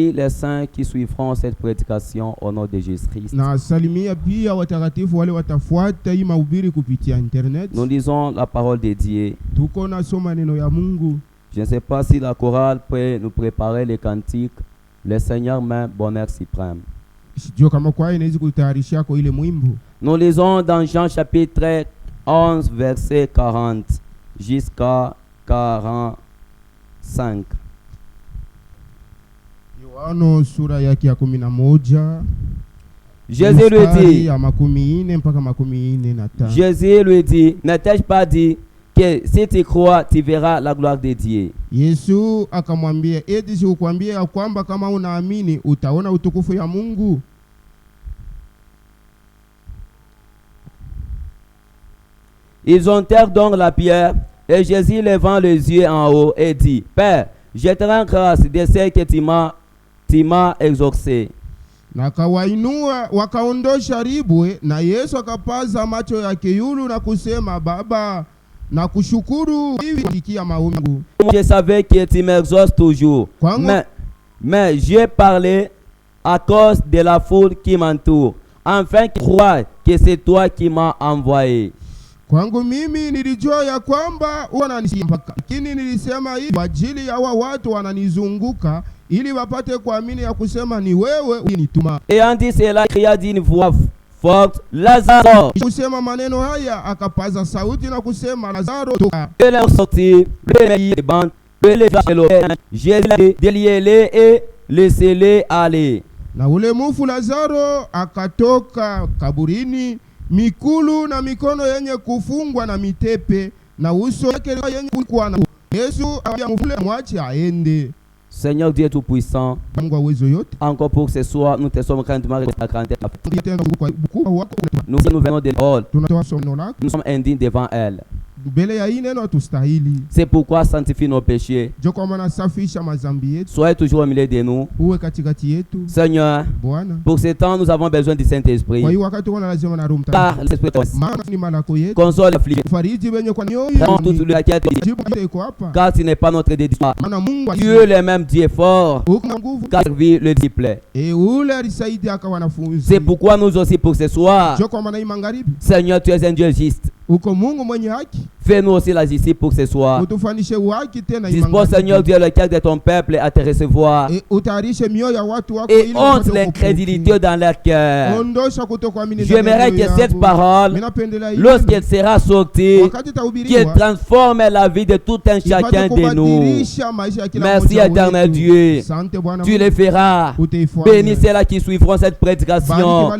Et les saints qui suivront cette prédication au nom de Jésus-Christ. Na salimia pia watakatifu wale watafuata hii mahubiri kupitia internet. Nous lisons la parole de Dieu. Tuko nasoma neno ya Mungu. Je ne sais pas si la chorale peut nous préparer les cantiques. Le Seigneur m'aime, bonheur suprême. Sijua kama kwaya inaweza kutayarishia kwa ile mwimbo. Nous lisons dans Jean chapitre 11 verset 40 jusqu'à 45. Yohano sura yake ya 11. Jésus lui dit, ya 40 mpaka 45. Jésus lui dit, ne t'ai-je pas dit que si tu crois, tu verras la gloire de Dieu. Yesu akamwambia, eti sikukwambia ya kwamba kama unaamini utaona utukufu ya Mungu? Ils ôtèrent donc la pierre, et Jésus levant les yeux en haut et dit, Père, je te rends grâce de ce que tu m'as exaucé. Na kawainua wakaondosha ribwe, na Yesu akapaza macho yake yulu na kusema, Baba, na kushukuru hivi kusikia maombi. Je savais que tu m'exauces toujours, mais j'ai parlé à cause de la foule qui m'entoure, afin qu'ils croient que c'est toi qui m'as envoyé. Kwangu mimi nilijua ya kwamba unanisikia, lakini nilisema hivi kwa ajili ya watu wananizunguka, ili wapate kuamini ya kusema ni wewe unituma. Et en dit cela, il cria d'une voix forte, Lazare. Kusema maneno haya akapaza sauti na kusema, Lazaro toka. Et leur sortit, les bandes, les Jésus déliez-les et laissez-les aller. Na ule mufu Lazaro akatoka kaburini, mikulu na mikono yenye kufungwa na mitepe, na uso wake yenye kulikuwa na. Yesu akamwambia mwache aende. Seigneur Dieu Tout-Puissant, encore pour ce soir, nous te sommes grandement reconnaissants. Nous venons de l'ordre. Nous sommes indignes devant elle. C'est pourquoi sanctifie nos péchés. Soyez toujours au milieu de nous. Seigneur, pour ce temps, nous avons besoin du Saint-Esprit. Car l'Esprit console l'affligé. Dans toute la quête, car ce n'est pas notre décision. Dieu le même Dieu fort, car servir le disciple. C'est pourquoi nous aussi pour ce soir, Seigneur, tu es un Dieu juste. Fais-nous aussi la justice pour ce soir. Dispose, Seigneur Dieu, le cœur de ton peuple à te recevoir. Et honte l'incrédulité dans leur cœur. J'aimerais que cette parole, lorsqu'elle sera sortie, qu'elle transforme la vie de tout un chacun de nous. Merci, éternel Dieu. Tu le feras. Bénis ceux-là qui suivront cette prédication.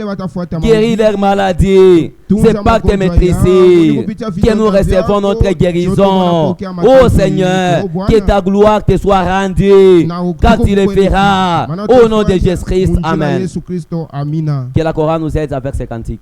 Guéris leurs maladies. C'est pas que maîtriser que nous recevons notre guérison. Oh Seigneur, que ta gloire te soit rendue, car tu le feras. Au nom de Jésus-Christ, Amen. Que la chorale nous aide avec ces cantiques.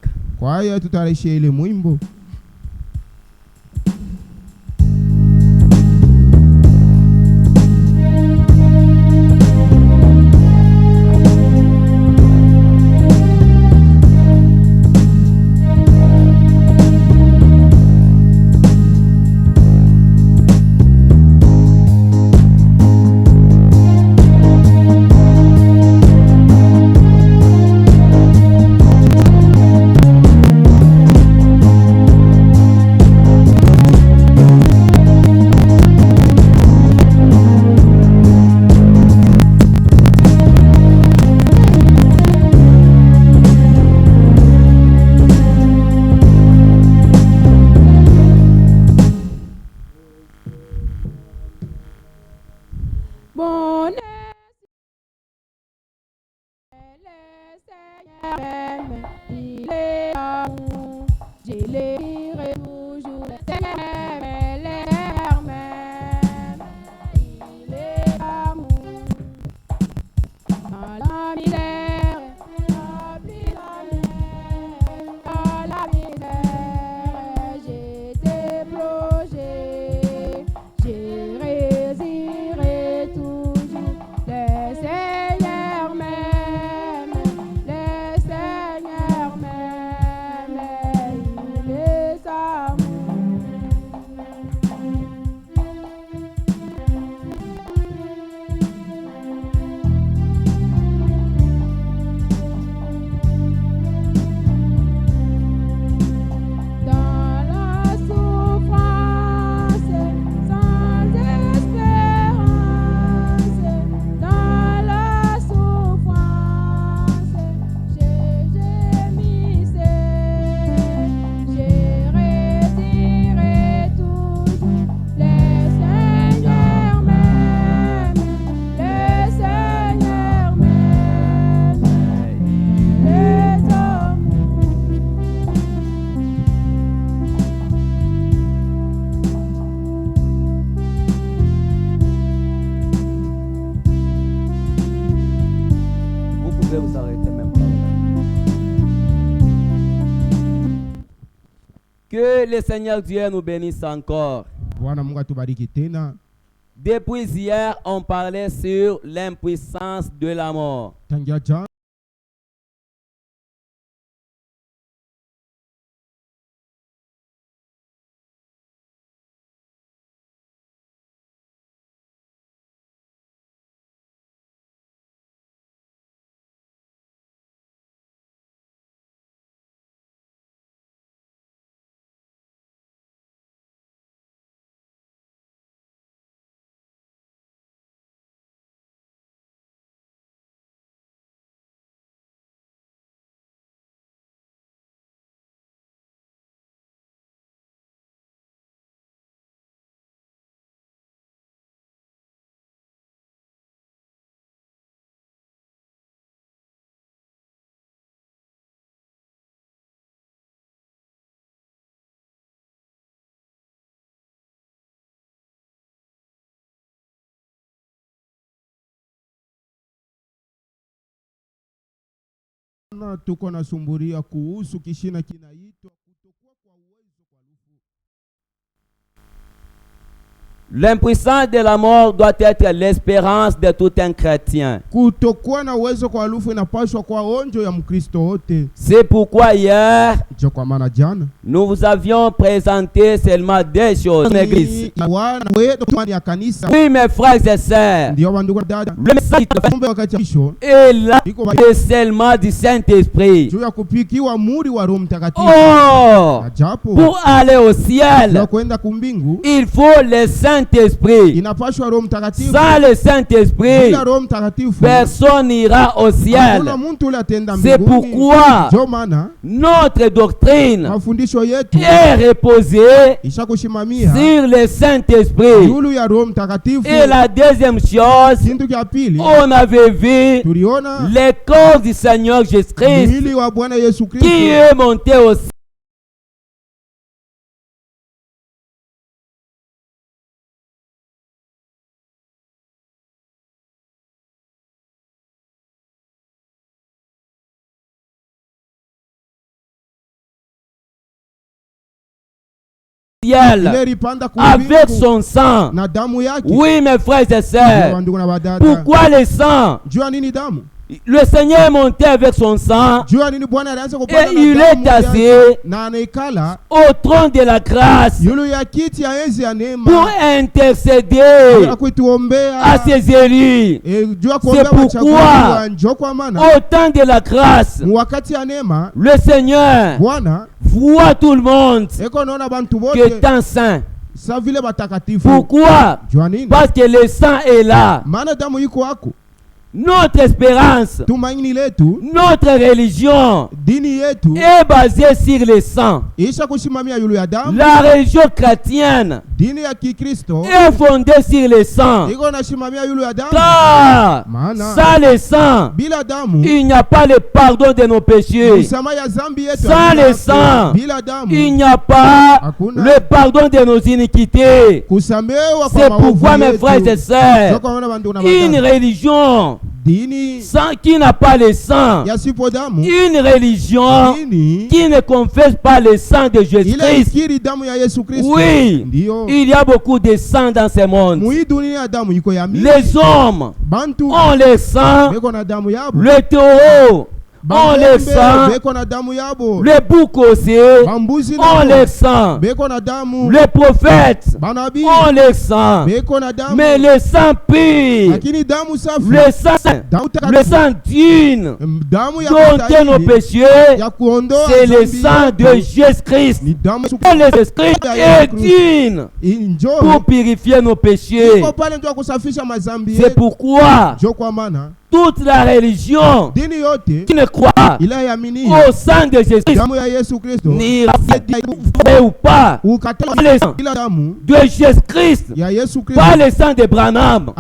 pouvez vous arrêter même pas. Que le Seigneur Dieu nous bénisse encore. Depuis hier, on parlait sur l'impuissance de la mort. Tuko na sumburia kuhusu kishina kinaitwa kutokuwa kwa uwezo kwa lufu. L'impuissance de la mort doit être l'espérance de tout un chrétien. Kutokuwa na uwezo kwa lufu inapaswa kwa onjo ya Mkristo wote. C'est pourquoi hier nous vous avions présenté seulement des choses. Oui, mes frères et sœurs, le message est là et seulement du Saint-Esprit. Oh, pour aller au ciel, il faut le Saint-Esprit. Sans le Saint-Esprit, personne n'ira au ciel. C'est pourquoi notre doctrine est reposée sur le Saint-Esprit. Et la deuxième chose, on avait vu le corps du Seigneur Jésus-Christ qui est monté au ciel. Avec son sang. Oui, mes frères et sœurs. Pourquoi le sang? Le Seigneur est monté avec son sang et il est assis au trône de la grâce pour intercéder à ses élus. C'est pourquoi au temps de la grâce, le Seigneur voit tout le monde qui est un saint. Pourquoi? Parce que le sang est là. Notre espérance, notre religion est basée sur le sang. La religion chrétienne est fondée sur le sang. Car sans le sang, il n'y a pas le pardon de nos péchés. Sans le sang, il n'y a pas le pardon de nos iniquités. C'est pourquoi, mes frères et sœurs, une religion qui n'a pas le sang, une religion qui ne confesse pas le sang de Jésus-Christ. Oui, il y a beaucoup de sang dans ce monde. Les hommes ont le sang, le taureau on le sang, le bouc aussi, on le sang, le prophète, on le sang, mais le sang pur, le sang digne, dont nos péchés, c'est le sang de Jésus-Christ. Le Jésus-Christ est digne pour purifier nos péchés. C'est pourquoi toute la religion qui ne croit au sang de Jésus-Christ n'ira ou pas le sang de Jésus-Christ, pas le sang de Branham.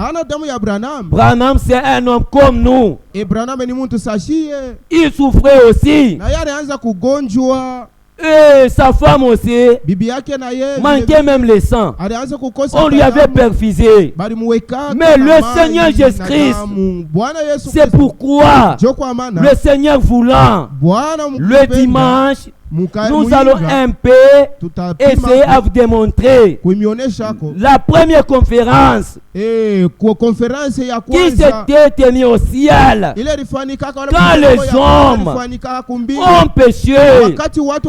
Branham c'est un homme comme nous. Il souffrait aussi. Et sa femme aussi manquait même le sang. On lui avait perfusé. Mais le Seigneur Jésus-Christ, c'est pourquoi le Seigneur voulant, le dimanche, nous allons un peu essayer à vous démontrer la première conférence qui s'était tenue au ciel quand les hommes ont péché.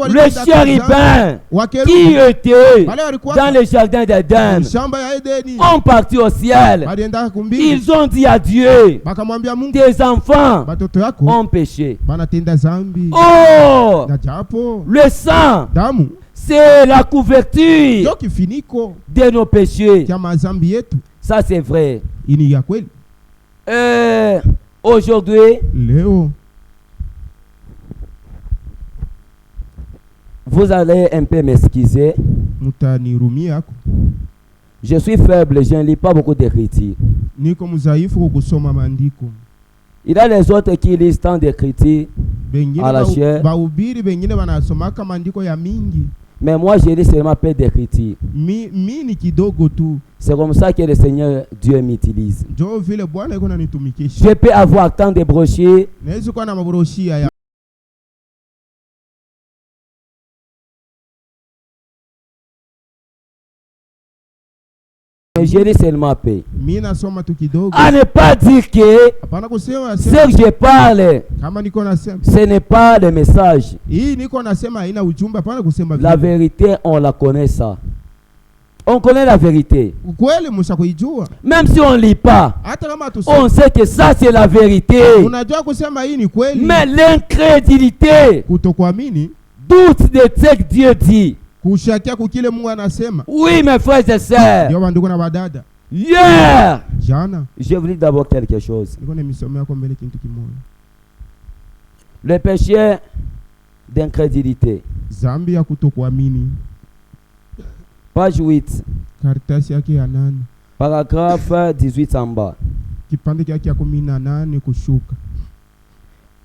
Les chérubins qui étaient dans le jardin d'Éden ont parti au ciel. Ils ont dit à Dieu, tes enfants ont péché. Oh, le sang, c'est la couverture de nos péchés. Ça, c'est vrai. Aujourd'hui, vous allez un peu m'excuser. Je suis faible, je ne lis pas beaucoup d'écriture. Il y a les autres qui lisent tant d'écriture à la chair. Mais moi, je lis seulement peu d'écriture. C'est comme ça que le Seigneur Dieu m'utilise. Je peux avoir tant de brochures. Je lis seulement paix. À ne pas dire que ce que je parle, ce n'est pas le message. La vérité, on la connaît ça. On connaît la vérité. Même si on ne lit pas, on sait que ça c'est la vérité. Mais l'incrédulité, doute de ce que Dieu dit. Oui, mes frères et sœurs. Hier, je vous dis d'abord quelque chose. Le péché d'incrédulité. Page 8. Paragraphe 18 en bas.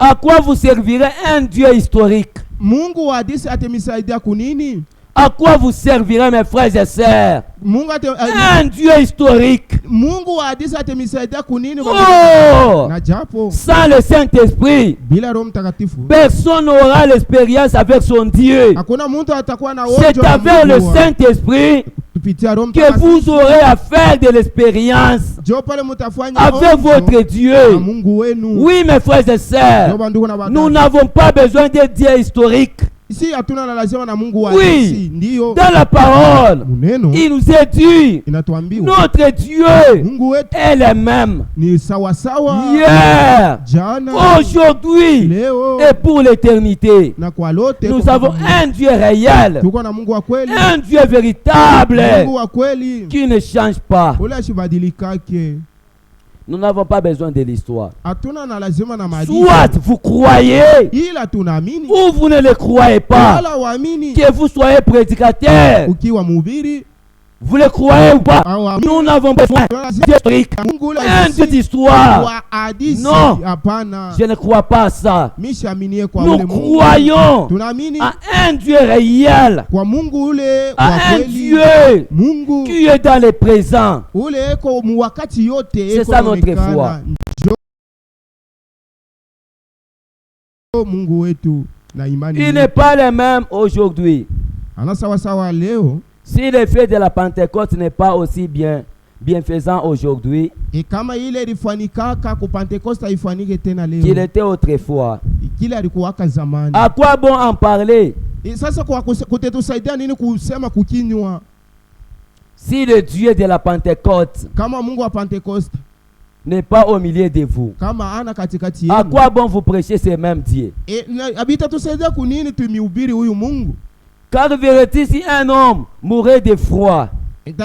À quoi vous servirez un Dieu historique? À quoi vous servirez, mes frères et sœurs? Un Dieu historique. Oh! Sans le Saint-Esprit, personne n'aura l'expérience avec son Dieu. C'est avec le Saint-Esprit que vous aurez à faire de l'expérience avec votre Dieu. Oui, mes frères et sœurs, nous n'avons pas besoin de Dieu historique. Oui, dans la parole, il nous est dit, notre Dieu est le même hier, aujourd'hui et pour l'éternité. Nous avons un Dieu réel, un Dieu véritable qui ne change pas. Nous n'avons pas besoin de l'histoire. Soit vous croyez ou vous ne le croyez pas. Que vous soyez prédicateur, vous le croyez ou pas, nous n'avons pas besoin d'histoire. Non, je ne crois pas à ça. Nous croyons à un Dieu réel, à un Dieu qui est dans le présent. C'est ça notre foi. Il n'est pas le même aujourd'hui. Si l'effet de la Pentecôte n'est pas aussi bienfaisant aujourd'hui qu'il était autrefois, à quoi bon en parler si le Dieu de la Pentecôte n'est pas au milieu de vous? À quoi bon vous prêchez ce même Dieu? Car vérité, si un homme mourait de froid et que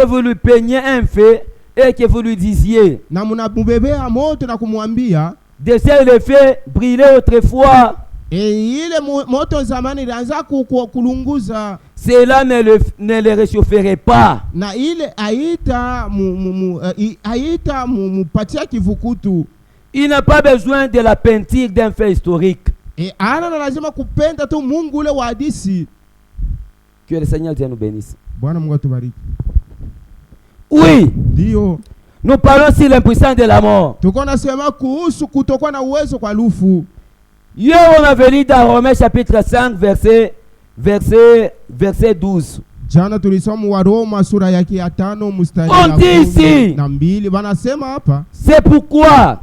vous lui peignez un feu et que vous lui disiez de ce le feu brûlait autrefois, cela ne le réchaufferait pas. Il n'a pas besoin de la peinture d'un fait historique. Ana lazima kupenda tu Mungu ule wa hadithi. Que le Seigneur Dieu nous bénisse. Bwana Mungu atubariki. Oui. Ndio. Nous parlons sur l'impuissance de la mort. Tuko nasema kuhusu kutokuwa na uwezo kwa lufu. Hier on avait lu dans Romains chapitre 5 verset 12. Jana tulisoma wa Roma sura yake ya 5 mstari wa 12 wanasema hapa. C'est pourquoi,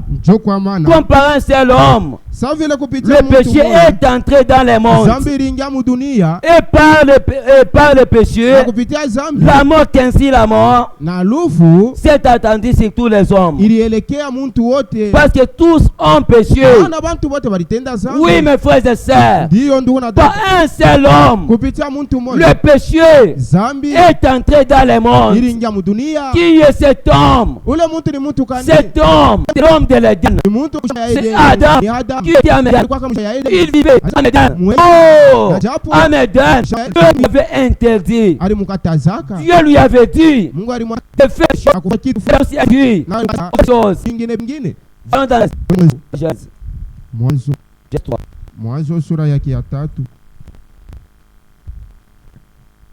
comparant un seul homme, le péché est entré dans le monde. Et par le péché, la mort qu'ainsi la mort s'est attendue sur tous les hommes. Parce que tous ont péché. Oui, mes frères et sœurs, par un seul homme, le péché est entré dans le monde. Qui est cet homme? Cet homme, l'homme de l'Éden, c'est Adam qui était à Médan. Il vivait à Médan. Oh, à Médan, Dieu lui avait interdit. Dieu lui avait dit de faire chose. Mwanzo sura yake ya 3.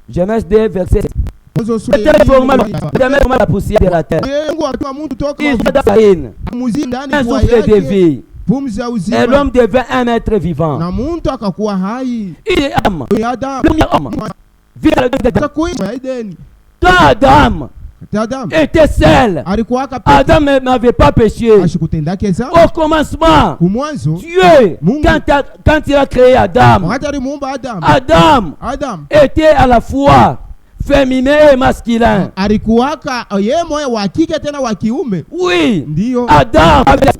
Genèse 2 verset. La poussière de la terre. Il un souffle de vie. Et l'homme devint un être vivant. Il est âme. Quand Adam était seul, Adam n'avait pas péché. Au commencement, Dieu, quand il a créé Adam, Adam était à la fois féminin et masculin. Oui, Adam avait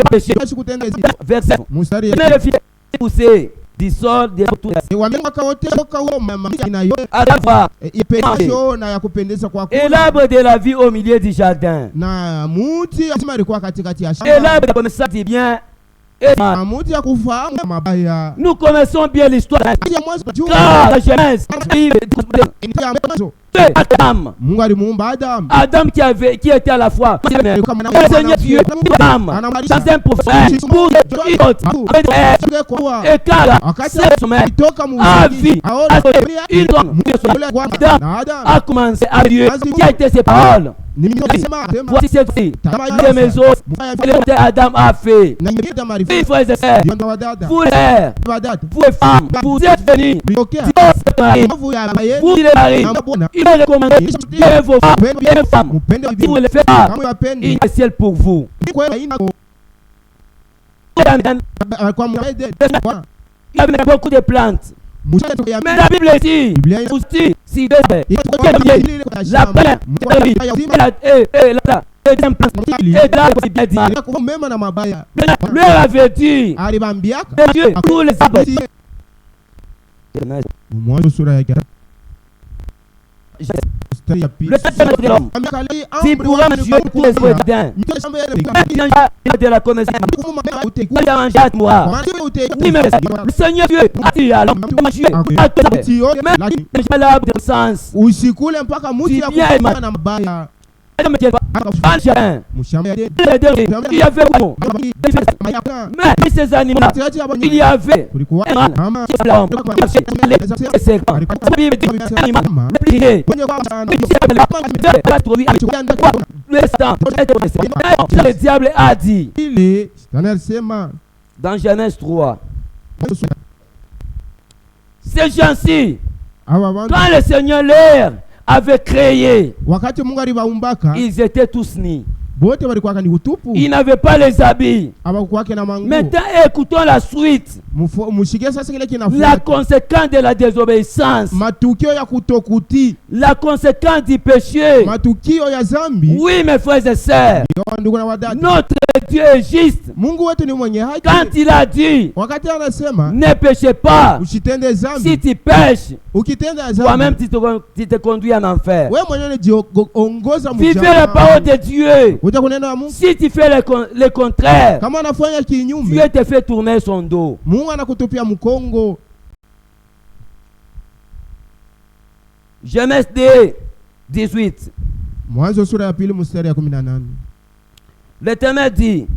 péché. Verset. Poussé du sol de et l'arbre de la vie au milieu du jardin. Et l'arbre de connaissance du bien. Nous connaissons bien l'histoire. Car la Genèse, Adam qui était à la fois le Seigneur Dieu, Adam, dans un prophète, pour une autre, et car cette semaine a vu une Adam a commencé à Dieu, qui a été ses paroles. Voici cette fille de mes os, Adam a fait. Oui, frères et sœurs, vous les femmes, vous êtes venus, vous les maris, il est recommandé de vos femmes, si vous ne le faites pas, il y a ciel pour vous. Il y a beaucoup de plantes. Mais la Bible dit, si la plaine, lui avait dit, Dieu, tous les arbres. Le Seigneur de l'homme, si pourra manger tous les œufs de la connaissance, il a mangé à moi. Oui, mais le Seigneur Dieu a dit à l'homme de manger à tout mais l'arbre de sens. Si bien et mal. Il y avait mais ces animaux, il y avait le diable a dit dans Genèse 3, ces gens-ci, quand le Seigneur leur avait créé, ils étaient tous nus. Ils n'avaient pas les habits. Maintenant, écoutons la suite. La conséquence de la désobéissance. La conséquence du péché. Oui, mes frères et sœurs. Notre Dieu est juste. Quand il a dit, ne péchez pas. Si tu pêches, toi-même tu te conduis en enfer. Vivez la parole de Dieu. Si tu fais le contraire, Dieu te fait tourner son dos. Genèse 2, 18. L'Éternel dit,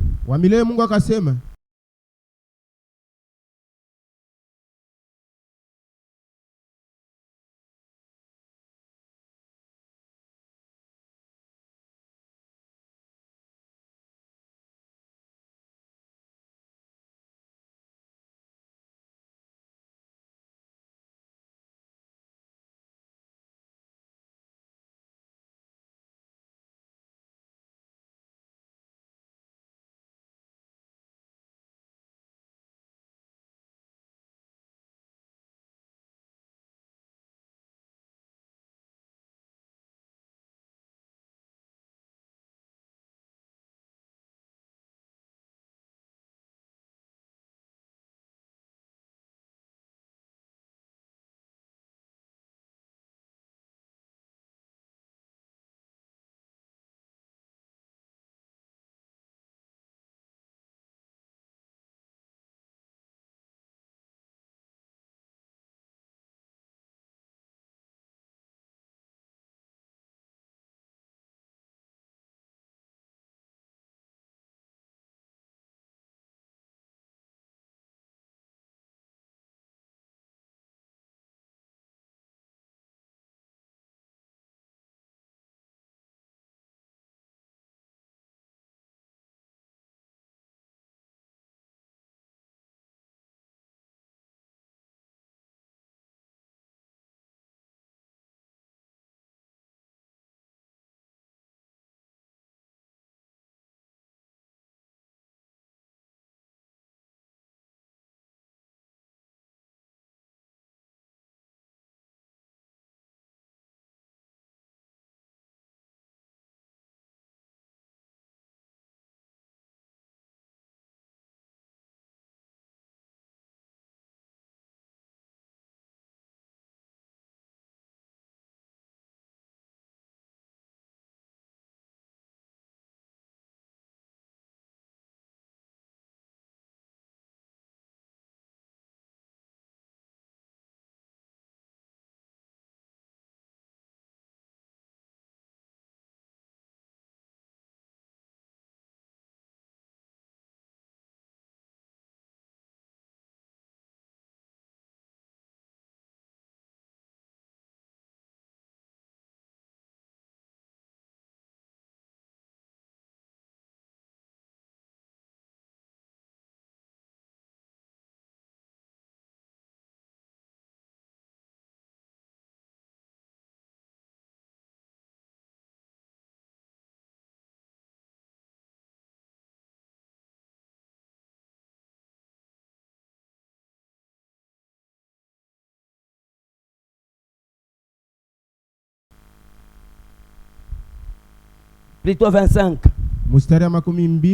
plutôt 25.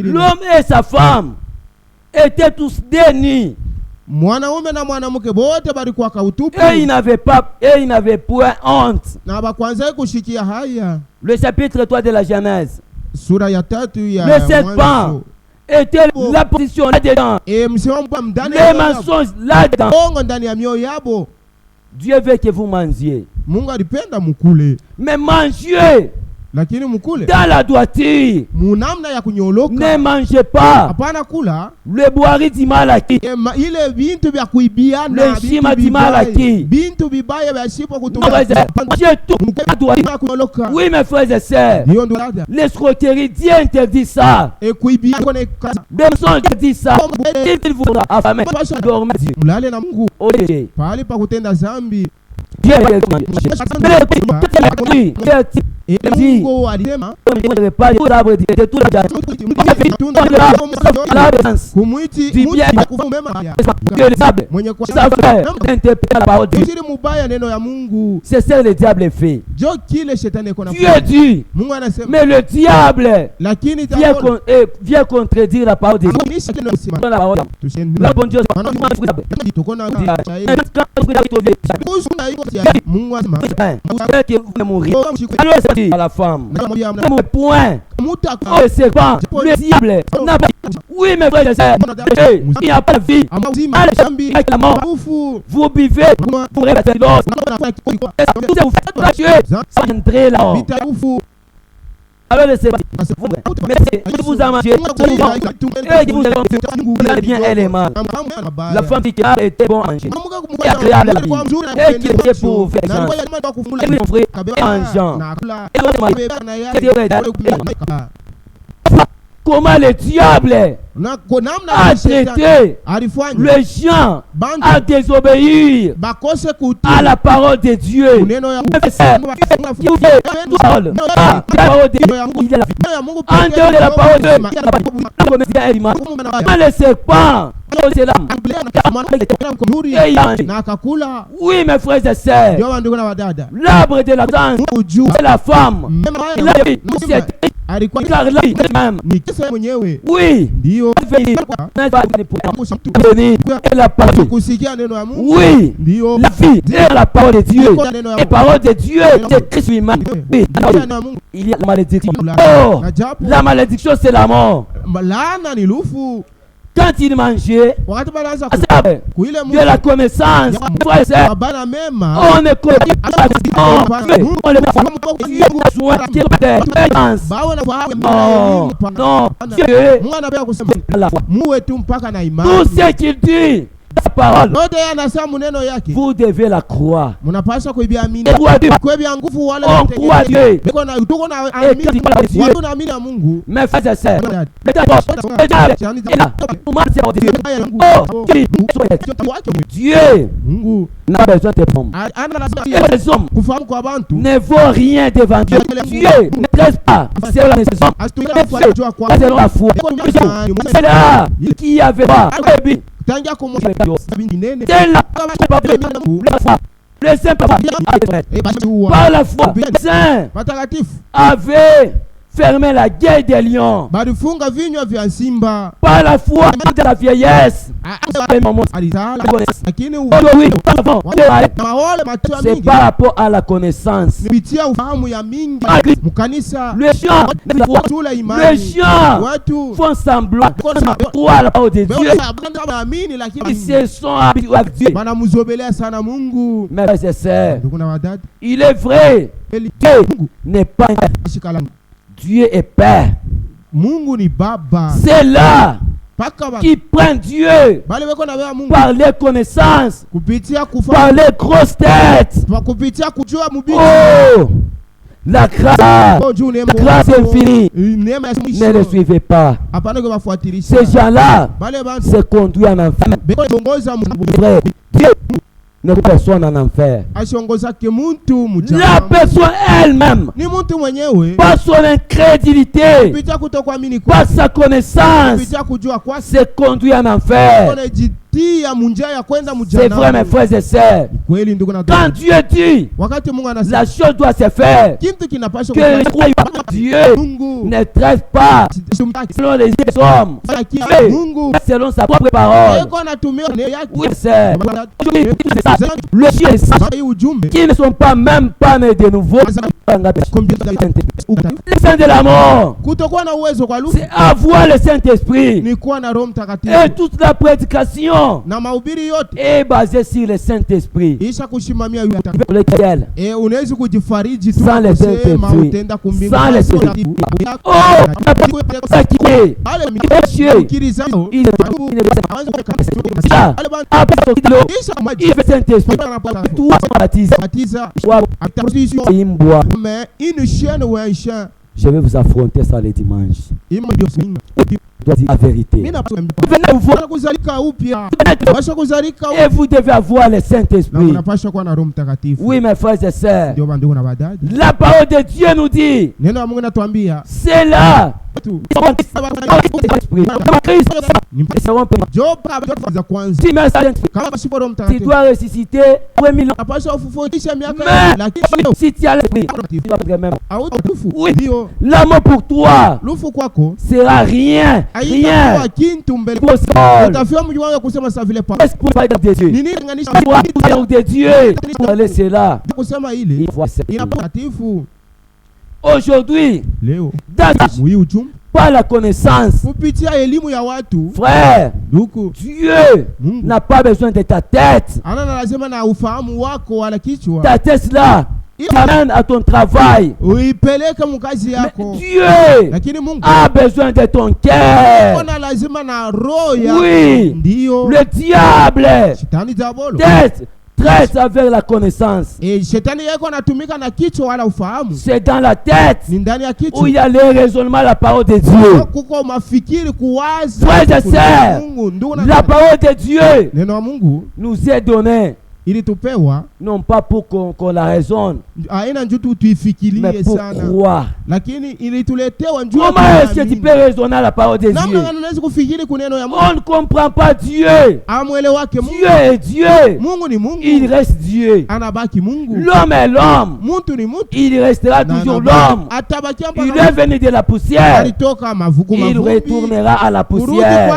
L'homme et sa femme étaient tous dénis. Et ils n'avaient point honte. Le chapitre 3 de la Genèse. Le serpent était la position là-dedans. Les mensonges là-dedans. Dieu veut que vous mangiez. Mais mangez dans la droiture. Ne mangez pas le boiri du Malaki, le chima du Malaki. Mangez tout à droite. Oui, mes frères et sœurs, l'escroquerie, Dieu interdit ça. Le mensonge dit ça. Il vous affamez. Dormez. Dieu c'est ça le diable fait. Dieu dit, mais le diable vient contredire la parole de Dieu. La bonne Dieu à la femme. Point. C'est pas le diable. Oui, mes frères et sœurs, il n'y a pas de vie. Avec la mort, vous buvez, vous répétez l'os. Vous faites tuer sans entrer là. Alors laissez mais si vous avez mangé, et vous avez bien élément. La femme qui a été bon manger, et agréable à la vie, et qui était pour faire chance, et mon frère, comment le diable a traité les gens à désobéir à la parole de Dieu. En dehors de la parole de Dieu, le serpent, oui, mes frères et sœurs, l'arbre de la danse, c'est la femme. Oui, la parole. Oui, la vie est la parole de Dieu. Et la parole de Dieu, c'est Christ lui-même. Il y a la malédiction. Oh, la malédiction, c'est la mort. Quand il mangeait, de la connaissance, on est non, tout ce qu'il dit, la parole, vous devez la croire. On croit Dieu. Mais frères et sœurs, Dieu n'a pas besoin de pommes. Les hommes ne vaut rien devant Dieu. Dieu ne presse pas. C'est la nécessité. C'est la foi. C'est là qui avait pas. Le Saint par la foi, le Saint avait fermé la gueule des lions. Par la foi de la vieillesse. C'est par rapport à la connaissance. Les gens font semblant de croire la parole de Dieu. Ils se sont habitués à Dieu. Mais c'est ça. Il est vrai. Dieu n'est pas Dieu est Père. C'est là qui prend Dieu par les connaissances, par les grosses têtes. Oh, la grâce infinie ne le suivez pas. Ces gens-là se conduisent en enfer. Dieu ne personne en enfer. La personne elle-même, par son incrédulité, par sa connaissance, se conduit en enfer. C'est vrai, mes frères et sœurs. Quand Dieu dit, la chose doit se faire. Que Dieu ne traite pas selon les hommes, selon sa propre parole. Oui, c'est le Dieu qui ne sont pas même pas nés de nouveau. Le Saint de l'amour, c'est avoir le Saint-Esprit. Et toute la prédication est basée sur le Saint-Esprit. Lequel? Sans le Saint-Esprit. Sans le Saint-Esprit. Oh, il fait Saint-Esprit. Je vais vous affronter ça les dimanches. Je dois dire la vérité. Et vous devez avoir le Saint-Esprit. Oui, mes frères et sœurs. La parole de Dieu nous dit, c'est là. Tu dois ressusciter. Mais si tu as l'esprit, oui, l'amour pour toi sera rien. Rien. De Dieu. Laissez-la. Aujourd'hui, par la connaissance, frère, Dieu n'a pas besoin de ta tête. Ta tête là, il t'amène à ton travail. Mais Dieu a besoin de ton cœur. Oui, le diable traite avec la connaissance. C'est dans la tête où il y a le raisonnement, la parole de Dieu. Frères et sœurs, la parole de Dieu nous est donnée. Non pas pour qu'on la raisonne, mais pour croire. Comment est-ce que tu peux raisonner la parole de Dieu? On ne comprend pas Dieu. Dieu est Dieu. Il reste Dieu. L'homme est l'homme. Il restera toujours l'homme. Il est venu de la poussière. Il retournera à la poussière.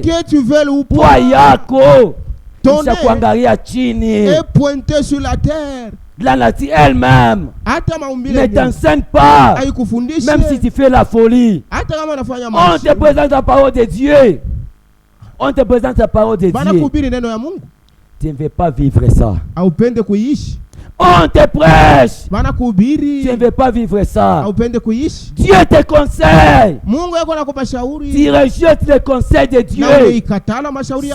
Que tu veux ou pas. Et pointer sur la terre. La nature elle-même ne t'enseigne pas. Même si tu fais la folie. On te présente la parole de Dieu. On te présente la parole de Dieu. Tu ne veux pas vivre ça. On te prêche. Tu ne veux pas vivre ça. Dieu te conseille. Tu rejettes le conseil de Dieu.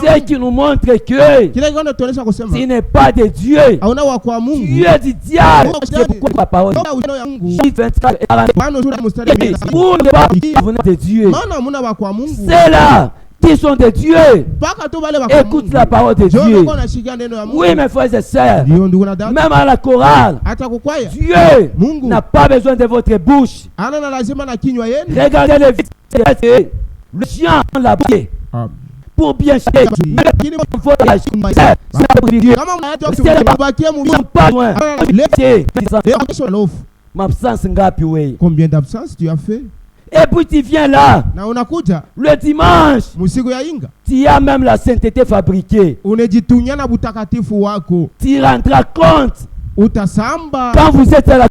C'est qui nous montre que tu n'es pas de Dieu. Tu es du diable. C'est pourquoi la parole de Dieu. C'est là qui sont de Dieu. Écoute la parole de Dieu. Oui, mes frères et sœurs, même à la chorale, Dieu n'a pas besoin de votre bouche. Regardez le chien la bouche pour bien chanter. Combien d'absences tu as fait? Et puis tu viens là, le dimanche, tu as même la sainteté fabriquée. Tu rendras compte quand vous êtes à la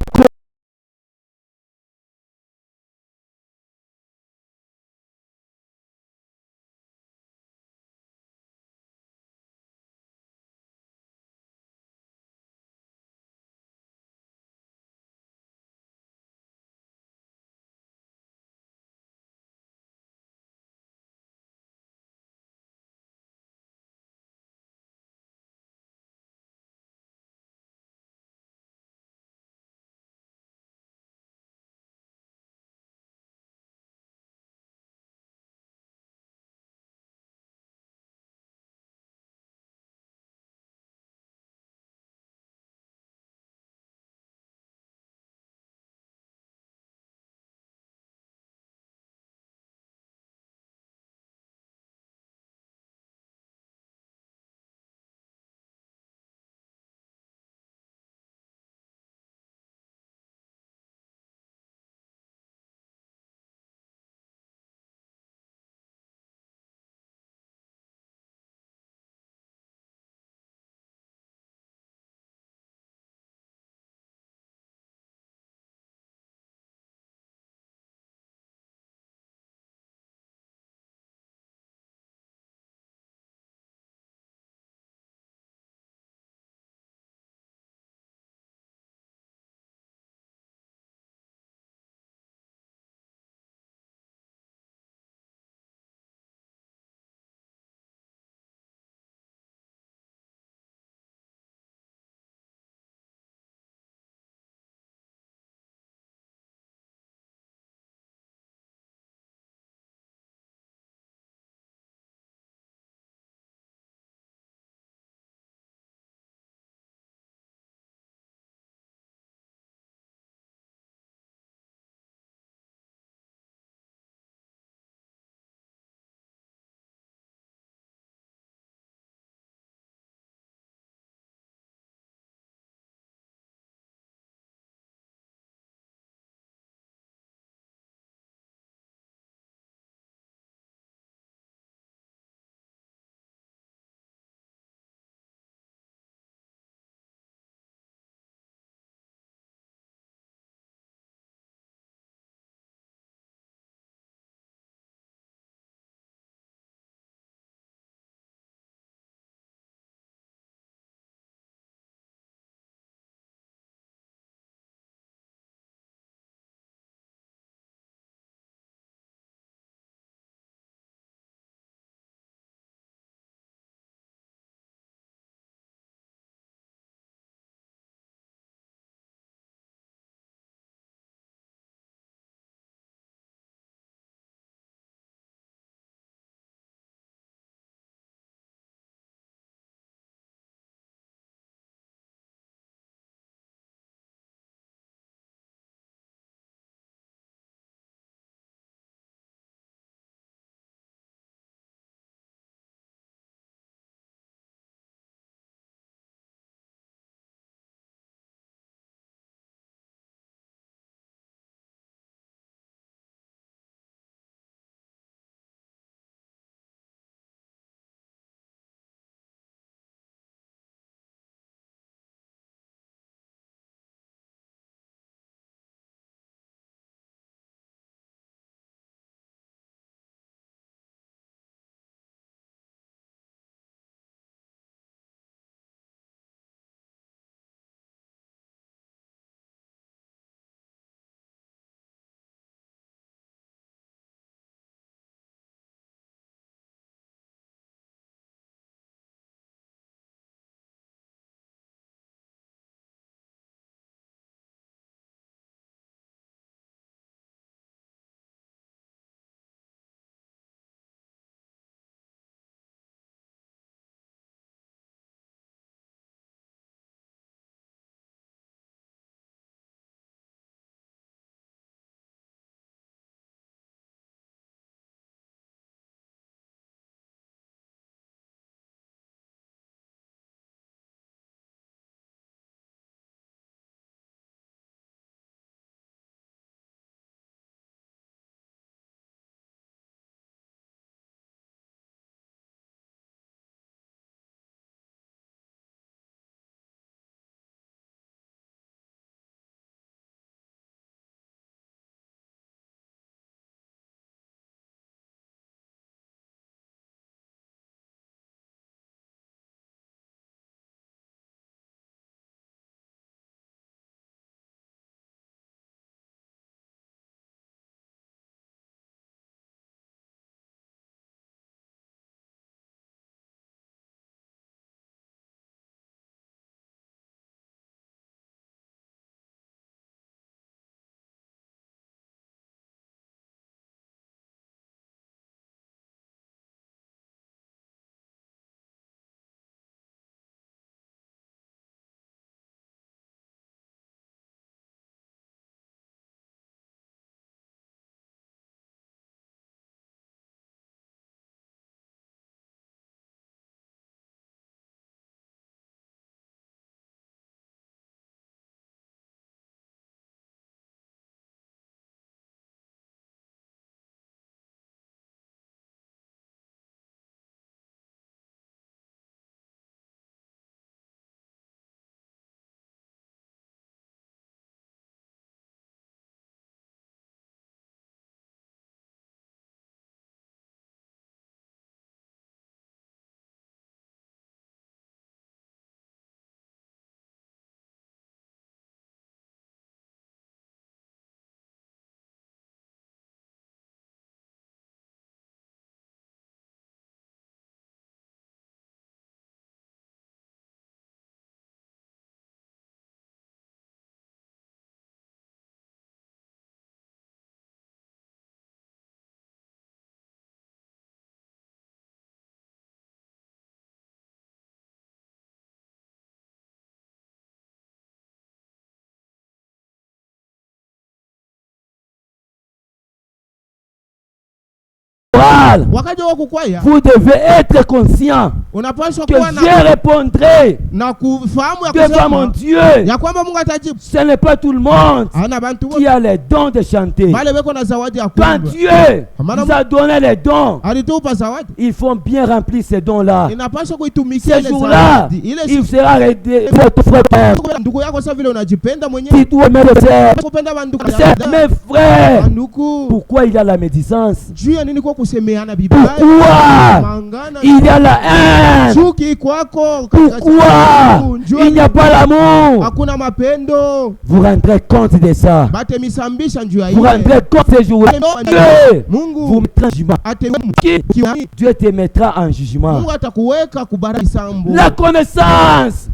funéral, vous devez être conscient que je répondrai devant mon Dieu. Ce n'est pas tout le monde qui a les dons de chanter. Quand Dieu nous a donné les dons, il faut bien remplir ces dons-là. Ces jours-là, il sera aidé votre frère. Si tu aimes le frère, mes frères, pourquoi il y a la médisance? Pourquoi il y a la haine? Pourquoi il n'y a pas l'amour? Vous rendrez compte de ça. Vous rendrez compte de ces jours-là. Dieu vous mettra en jugement. Dieu te mettra en jugement. La connaissance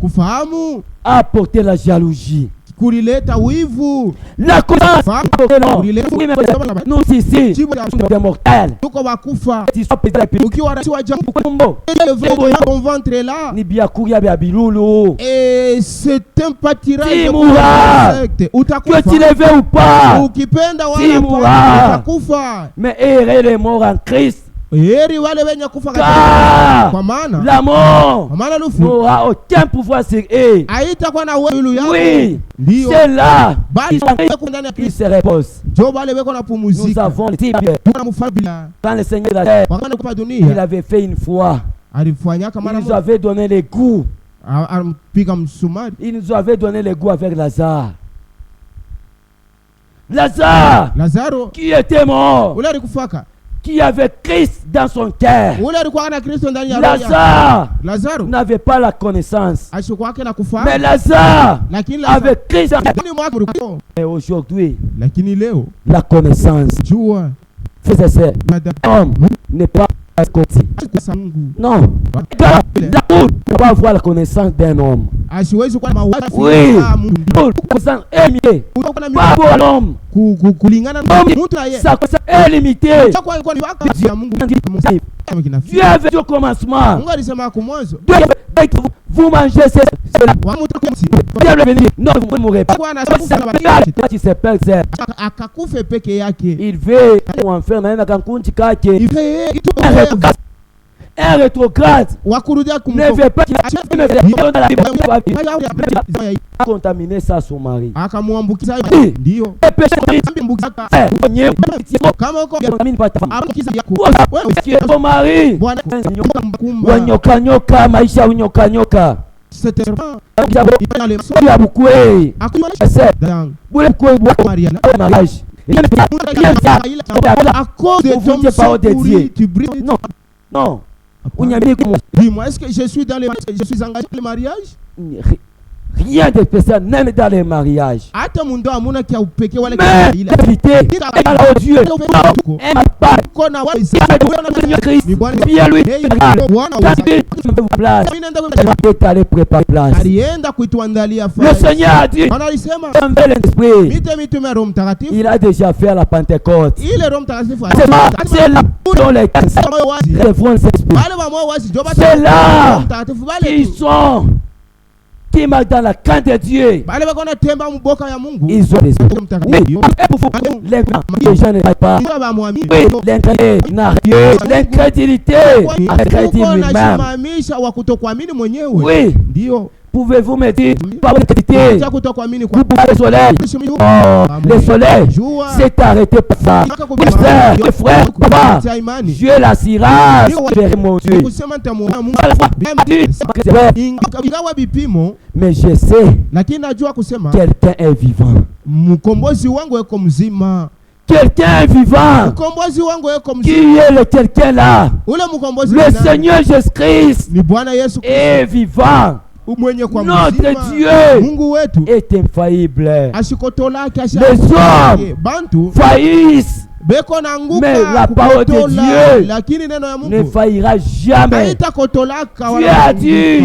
a apporté la jalousie. La connaissance nous ici des mortels. Et c'est un pâtirage que tu le veux ou pas. Mais errer les morts en Christ. Car la mort n'aura aucun pouvoir sur eux. Oui, c'est là qu'il se repose. Nous avons le type. Quand le Seigneur la terre, il avait fait une fois. Il nous avait donné les goûts. Il nous avait donné les goûts avec Lazare. Lazare, qui était mort, qui avait Christ dans son cœur. Lazare n'avait pas la connaissance. Mais Lazare avait Christ. Et aujourd'hui, la connaissance. Frères l'homme n'est pas non. L'amour ne peut pas avoir la connaissance d'un homme. Oui. Pas pour l'homme. Sa connaissance est limitée. Dieu avait dit au commencement. Vous mangez cela. Non, vous ne mourrez pas. Il veut un rétrograde ne veut pas contaminer ça son mari. Son mari nyoka maisha nyoka. C'était à cause de ton non. Dis-moi, est-ce que je suis engagé dans le mariage? Rien de spécial, même dans les mariages. Mais évitez, Dieu, le Seigneur a dit, il a déjà fait à la Pentecôte. C'est là dont les c'est là qu'ils sont. Qui marche dans la crainte de Dieu. Ils ont des les gens ne marchent pas. L'incrédulité. Oui. Pouvez-vous me dire, par l'incrédulité, le soleil, le soleil s'est arrêté pour ça. Mes frères, papa, Dieu la sirage vers mon Dieu. Mais je sais, quelqu'un est vivant. Quelqu'un est vivant. Qui est le quelqu'un là? Le Seigneur Jésus-Christ est vivant. Notre Dieu est infaillible. Les hommes faillissent, mais la parole de Dieu ne faillira jamais. Dieu a dit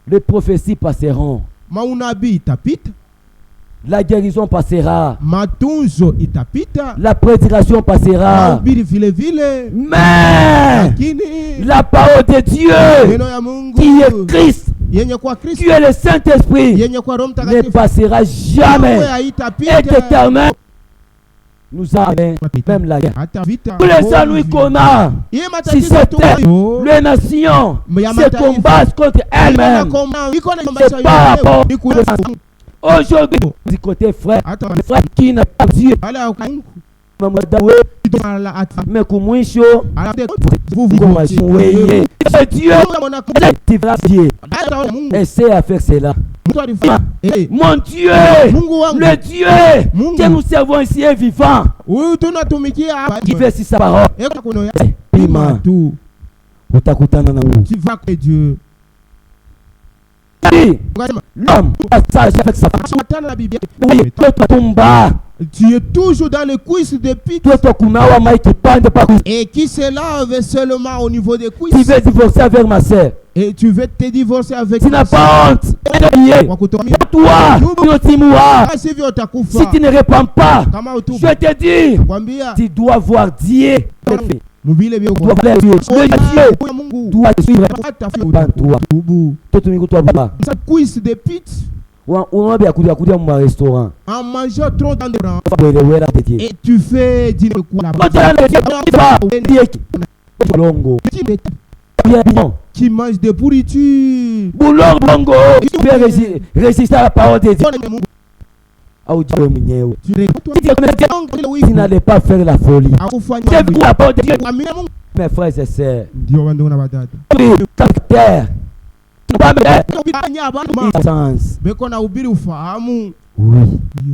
Les prophéties passeront. Maunabii itapita. La guérison passera. Matunzo itapita. La prédication passera. Mahubiri vile vile. Mais la parole de Dieu qui est Christ, qui est le Saint-Esprit, ne passera jamais. Est éternel. Nous avons même la guerre. Tous les ennuis qu'on a, si c'était les nations se combattent contre elles-mêmes, c'est pas rapport. Aujourd'hui, du côté frère, frère qui n'a pas Dieu, mais comme moi, c'est Dieu qui va Dieu. Essaye à faire cela. Mon Dieu, le Dieu que nous servons ici est vivant. Qui fait si sa parole. Pima. Tu vas que Dieu. L'homme sage avec sa femme. Tu es toujours dans les cuisses de pite. Et qui se lave seulement au niveau des cuisses. Tu veux divorcer avec ma soeur. Et tu veux te divorcer avec. Tu n'as pas honte. Toi, si tu ne réponds pas, je te dis, tu dois voir Dieu. Le Dieu doit suivre toi. Sa cuisse de pite. En mangeant trop dans et tu fais dîner quoi là-bas. Qui mange des pourritures. Tu peux résister à la parole de Dieu. Tu n'allais pas faire la folie. C'est vous la parole de Dieu. Mes frères et sœurs. Oui.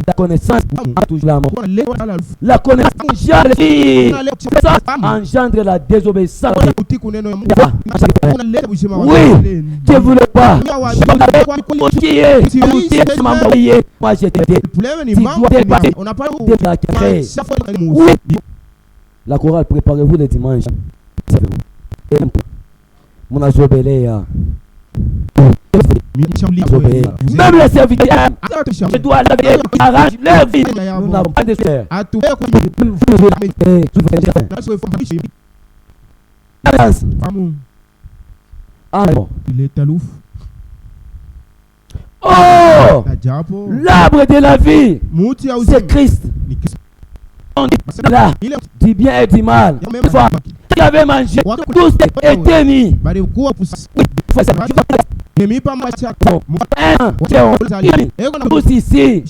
La connaissance engendre la désobéissance. Oui, je ne voulais pas. Moi je t'ai dit. Oui. La chorale, préparez-vous le dimanche. Mon azobéléa. Même les serviteurs, je dois laver, arranger leur vie. Nous n'avons pas de faire. Il est alouf. Oh, l'arbre de la vie, c'est Christ. Là, du bien et du mal. Tu avais mangé, tous étaient mis. Tous ici,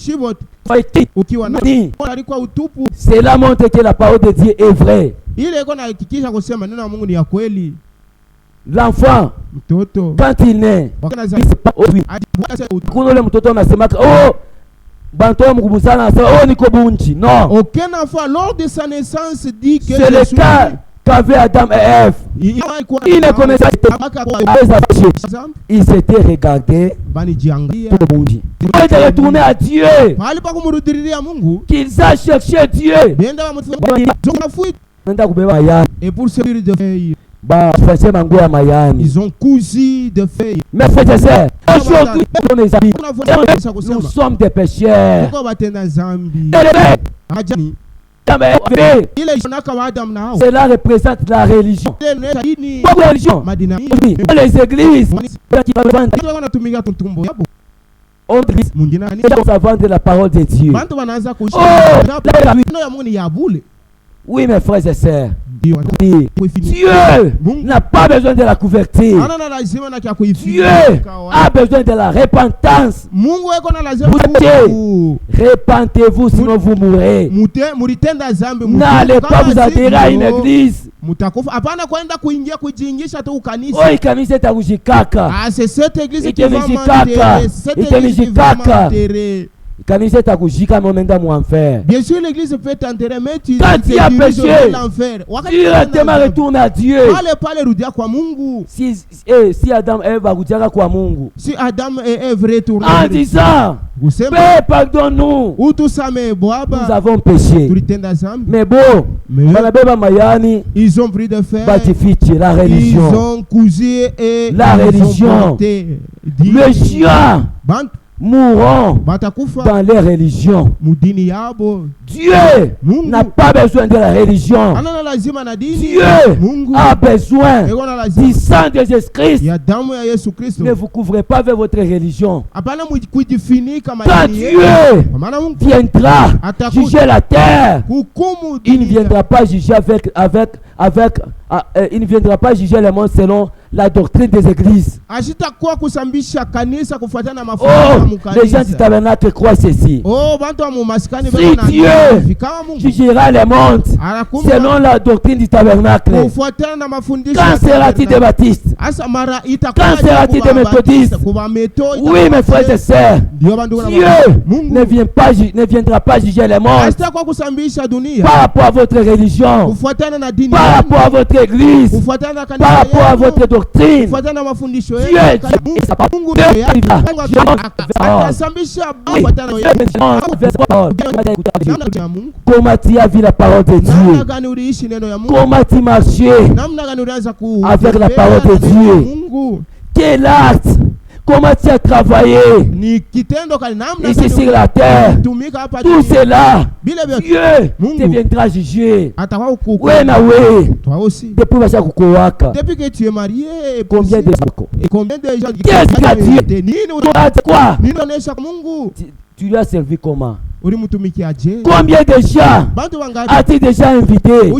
cela montre que la parole de Dieu est vraie. L'enfant, quand il naît, non. Aucun enfant lors de sa naissance dit que c'est le cas qu'avait Adam et Ève. Ils ne connaissaient pas. Ils s'étaient regardés. Ils étaient retournés à Dieu. Qu'ils aient cherché Dieu. Et pour servir de feuilles, ils ont cousu de feuilles. Mais frères et sœurs, aujourd'hui, nous sommes des pécheurs. Cela représente la religion. Pourquoi religion? Les églises on vend de la parole de Dieu. Oui, mes frères et sœurs. Dieu n'a pas besoin de la couverture. Dieu a besoin de la repentance. Repentez-vous sinon vous mourrez. N'allez pas vous adhérer à une église. C'est cette église qui va m'enterrer. Bien sûr, l'église peut t'enterrer, mais tu as péché, l'enfer. Directement retourne à Dieu. Si Adam et Ève si Adam et Ève retournent en disant, Père, pardonne-nous, nous avons péché. Mais bon, ils ont pris de fer, la religion, ils ont cousu et la religion, le chien mourront dans les religions. Dieu n'a pas besoin de la religion. Dieu a besoin du sang de Jésus-Christ. Ne vous couvrez pas avec votre religion. Quand Dieu viendra juger la terre, il ne viendra pas juger il ne viendra pas juger le monde selon la doctrine des églises. Oh, les gens du tabernacle croient ceci. Si Dieu jugera le monde selon la doctrine du tabernacle, quand sera-t-il des baptistes? Quand sera-t-il des méthodistes? Oui, mes frères et sœurs, Dieu ne viendra pas juger le monde par rapport à votre religion, par rapport à votre église, par rapport à votre doctrine. Dieu comment tu as vu la parole de Dieu? Comment tu marchais avec la parole de Dieu? Quel acte? Comment tu as travaillé ici sur la terre? Tout cela, Dieu te viendra juger. Oui, depuis que tu es marié, combien de gens? Qu'est-ce qu'a Dieu? Quoi? Tu lui as servi comment? Combien de gens as-tu déjà invité?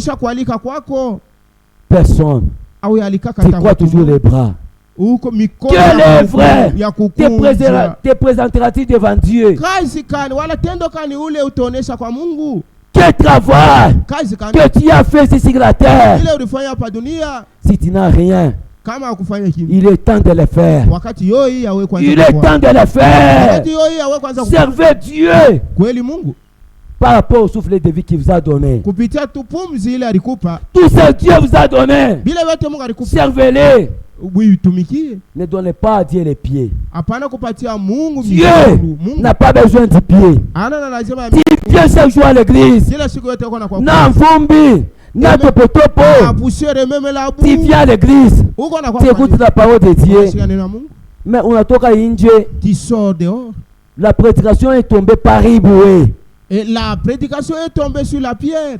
Personne. Tu crois toujours les bras. Quel est vrai? Te présentera-t-il devant Dieu? Quel travail que tu as fait sur la terre? Si tu n'as rien, il est temps de le faire. Il est temps de le faire. Servez Dieu par rapport au souffle de vie qu'il vous a donné. Tout ce que Dieu vous a donné, servez-les. Ne donnez pas à Dieu les pieds. Dieu n'a pas besoin de pieds. Tu viens chaque jour à l'église. Tu viens à l'église. Tu écoutes la parole de Dieu. Mais on a toka inje. La prédication est tombée par Iboué. Et la prédication est tombée sur la pierre.